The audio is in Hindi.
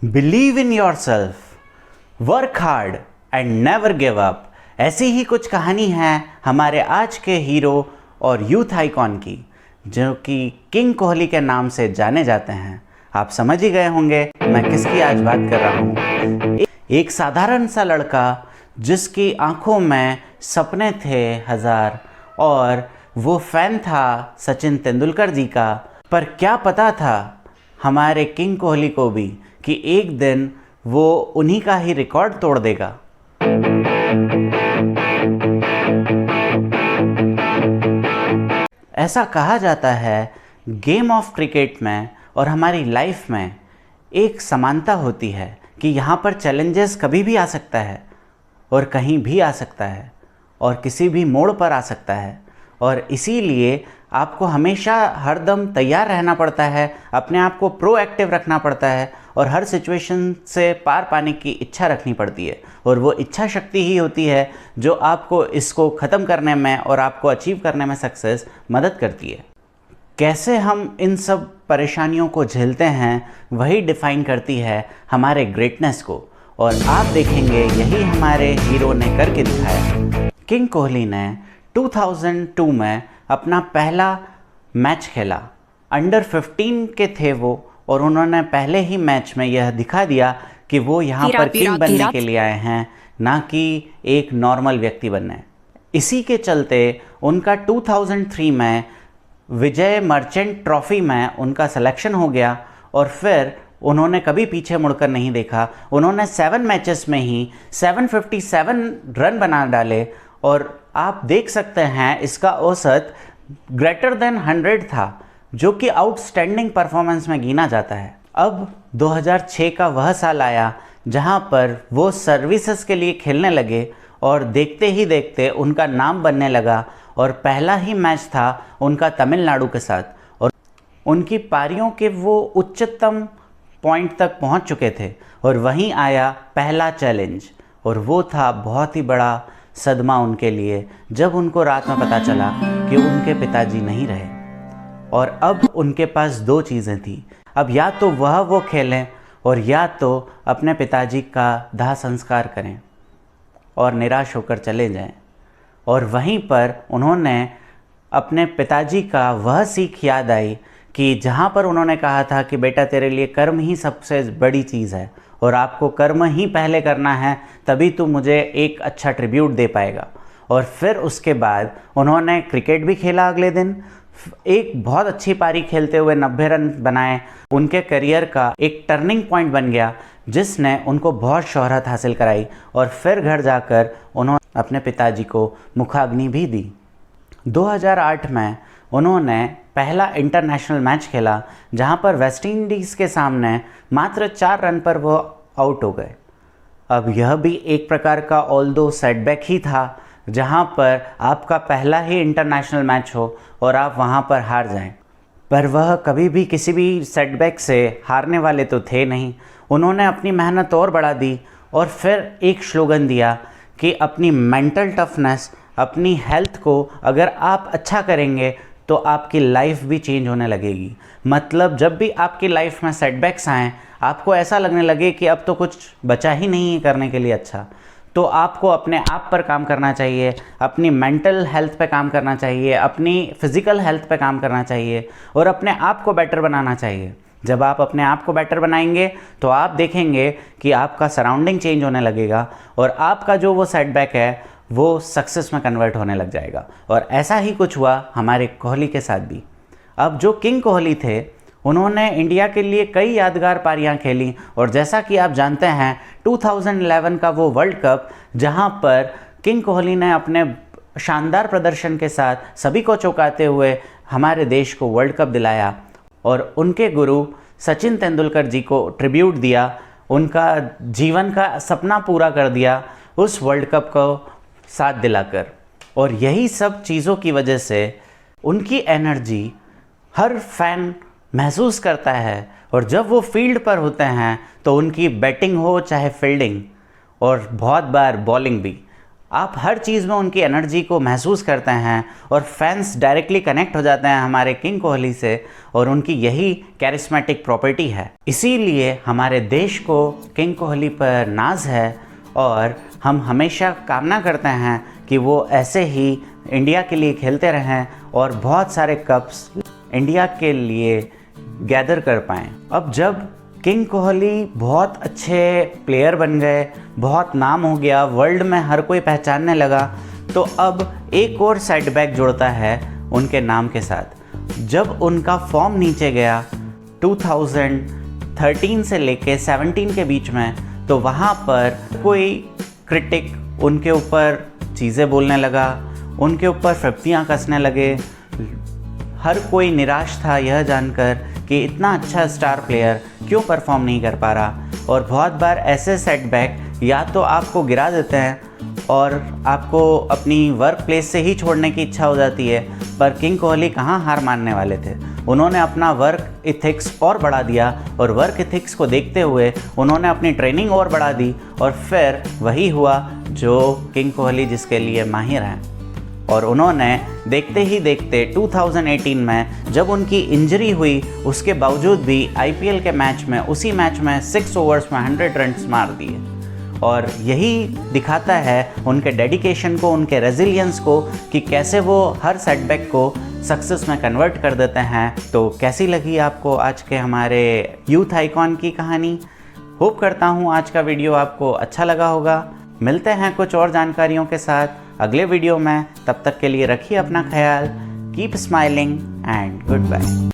Believe in your self, work hard and never give up. ऐसी ही कुछ कहानी है हमारे आज के हीरो और यूथ आइकॉन की, जो कि किंग कोहली के नाम से जाने जाते हैं। आप समझ ही गए होंगे मैं किसकी आज बात कर रहा हूँ। एक साधारण सा लड़का जिसकी आंखों में सपने थे हजार, और वो फैन था सचिन तेंदुलकर जी का। पर क्या पता था हमारे किंग कोहली को भी कि एक दिन वो उन्हीं का ही रिकॉर्ड तोड़ देगा। ऐसा कहा जाता है गेम ऑफ क्रिकेट में और हमारी लाइफ में एक समानता होती है कि यहाँ पर चैलेंजेस कभी भी आ सकता है और कहीं भी आ सकता है और किसी भी मोड़ पर आ सकता है, और इसीलिए आपको हमेशा हरदम तैयार रहना पड़ता है, अपने आप को प्रोएक्टिव रखना पड़ता है और हर सिचुएशन से पार पाने की इच्छा रखनी पड़ती है। और वो इच्छा शक्ति ही होती है जो आपको इसको ख़त्म करने में और आपको अचीव करने में सक्सेस मदद करती है। कैसे हम इन सब परेशानियों को झेलते हैं वही डिफ़ाइन करती है हमारे ग्रेटनेस को, और आप देखेंगे यही हमारे हीरो ने करके दिखाया। किंग कोहली ने 2002 में अपना पहला मैच खेला। अंडर 15 के थे वो, और उन्होंने पहले ही मैच में यह दिखा दिया कि वो यहाँ पर किंग बनने के लिए आए हैं, ना कि एक नॉर्मल व्यक्ति बनने। इसी के चलते उनका 2003 में विजय मर्चेंट ट्रॉफी में उनका सिलेक्शन हो गया, और फिर उन्होंने कभी पीछे मुड़कर नहीं देखा। उन्होंने 7 मैचेस में ही 757 रन बना डाले, और आप देख सकते हैं इसका औसत ग्रेटर देन 100 था, जो कि आउटस्टैंडिंग परफॉर्मेंस में गिना जाता है। अब 2006 का वह साल आया जहां पर वो सर्विसेज के लिए खेलने लगे, और देखते ही देखते उनका नाम बनने लगा। और पहला ही मैच था उनका तमिलनाडु के साथ, और उनकी पारियों के वो उच्चतम पॉइंट तक पहुंच चुके थे। और वहीं आया पहला चैलेंज, और वो था बहुत ही बड़ा सदमा उनके लिए जब उनको रात में पता चला कि उनके पिताजी नहीं रहे। और अब उनके पास 2 चीज़ें थी, अब या तो वह वो खेलें और या तो अपने पिताजी का दाह संस्कार करें और निराश होकर चले जाएं। और वहीं पर उन्होंने अपने पिताजी का वह सीख याद आई कि जहाँ पर उन्होंने कहा था कि बेटा तेरे लिए कर्म ही सबसे बड़ी चीज़ है, और आपको कर्म ही पहले करना है, तभी तू मुझे एक अच्छा ट्रिब्यूट दे पाएगा। और फिर उसके बाद उन्होंने क्रिकेट भी खेला अगले दिन, एक बहुत अच्छी पारी खेलते हुए 90 रन बनाए। उनके करियर का एक टर्निंग पॉइंट बन गया जिसने उनको बहुत शोहरत हासिल कराई, और फिर घर जाकर उन्होंने अपने पिताजी को मुखाग्नि भी दी। 2008 में उन्होंने पहला इंटरनेशनल मैच खेला जहां पर वेस्ट इंडीज़ के सामने मात्र 4 रन पर वो आउट हो गए। अब यह भी एक प्रकार का ऑल्दो सेटबैक ही था, जहां पर आपका पहला ही इंटरनेशनल मैच हो और आप वहां पर हार जाएं। पर वह कभी भी किसी भी सेटबैक से हारने वाले तो थे नहीं। उन्होंने अपनी मेहनत और बढ़ा दी, और फिर एक स्लोगन दिया कि अपनी मेंटल टफनेस, अपनी हेल्थ को अगर आप अच्छा करेंगे तो आपकी लाइफ भी चेंज होने लगेगी। मतलब जब भी आपकी लाइफ में सेटबैक्स आएँ, आपको ऐसा लगने लगे कि अब तो कुछ बचा ही नहीं है करने के लिए अच्छा, तो आपको अपने आप पर काम करना चाहिए, अपनी मेंटल हेल्थ पे काम करना चाहिए, अपनी फिज़िकल हेल्थ पे काम करना चाहिए, और अपने आप को बेटर बनाना चाहिए। जब आप अपने आप को बेटर बनाएंगे तो आप देखेंगे कि आपका सराउंडिंग चेंज होने लगेगा, और आपका जो वो सेटबैक है वो सक्सेस में कन्वर्ट होने लग जाएगा। और ऐसा ही कुछ हुआ हमारे कोहली के साथ भी। अब जो किंग कोहली थे उन्होंने इंडिया के लिए कई यादगार पारियां खेली, और जैसा कि आप जानते हैं 2011 का वो वर्ल्ड कप जहां पर किंग कोहली ने अपने शानदार प्रदर्शन के साथ सभी को चौंकाते हुए हमारे देश को वर्ल्ड कप दिलाया, और उनके गुरु सचिन तेंदुलकर जी को ट्रिब्यूट दिया, उनका जीवन का सपना पूरा कर दिया उस वर्ल्ड कप को साथ दिलाकर। और यही सब चीज़ों की वजह से उनकी एनर्जी हर फैन महसूस करता है, और जब वो फील्ड पर होते हैं तो उनकी बैटिंग हो चाहे फील्डिंग, और बहुत बार बॉलिंग भी, आप हर चीज़ में उनकी एनर्जी को महसूस करते हैं और फैंस डायरेक्टली कनेक्ट हो जाते हैं हमारे किंग कोहली से, और उनकी यही कैरिस्मेटिक प्रॉपर्टी है। इसीलिए हमारे देश को किंग कोहली पर नाज है और हम हमेशा कामना करते हैं कि वो ऐसे ही इंडिया के लिए खेलते रहें और बहुत सारे कप्स इंडिया के लिए गैदर कर पाएँ। अब जब किंग कोहली बहुत अच्छे प्लेयर बन गए, बहुत नाम हो गया, वर्ल्ड में हर कोई पहचानने लगा, तो अब एक और सेटबैक जुड़ता है उनके नाम के साथ। जब उनका फॉर्म नीचे गया 2013 से लेके 17 के बीच में, तो वहाँ पर कोई क्रिटिक उनके ऊपर चीज़ें बोलने लगा, उनके ऊपर फप्तियाँ कसने लगे। हर कोई निराश था यह जानकर कि इतना अच्छा स्टार प्लेयर क्यों परफॉर्म नहीं कर पा रहा। और बहुत बार ऐसे सेटबैक या तो आपको गिरा देते हैं और आपको अपनी वर्क प्लेस से ही छोड़ने की इच्छा हो जाती है, पर किंग कोहली कहाँ हार मानने वाले थे। उन्होंने अपना वर्क इथिक्स और बढ़ा दिया और वर्क इथिक्स को देखते हुए उन्होंने अपनी ट्रेनिंग और बढ़ा दी, और फिर वही हुआ जो किंग कोहली जिसके लिए माहिर हैं। और उन्होंने देखते ही देखते 2018 में जब उनकी इंजरी हुई, उसके बावजूद भी आईपीएल के मैच में, उसी मैच में 6 ओवर्स में 100 रन्स मार दिए। और यही दिखाता है उनके डेडिकेशन को, उनके रेजिलियंस को, कि कैसे वो हर सेटबैक को सक्सेस में कन्वर्ट कर देते हैं। तो कैसी लगी आपको आज के हमारे यूथ आइकॉन की कहानी? होप करता हूँ आज का वीडियो आपको अच्छा लगा होगा। मिलते हैं कुछ और जानकारियों के साथ अगले वीडियो में। तब तक के लिए रखिए अपना ख्याल। Keep smiling and good bye.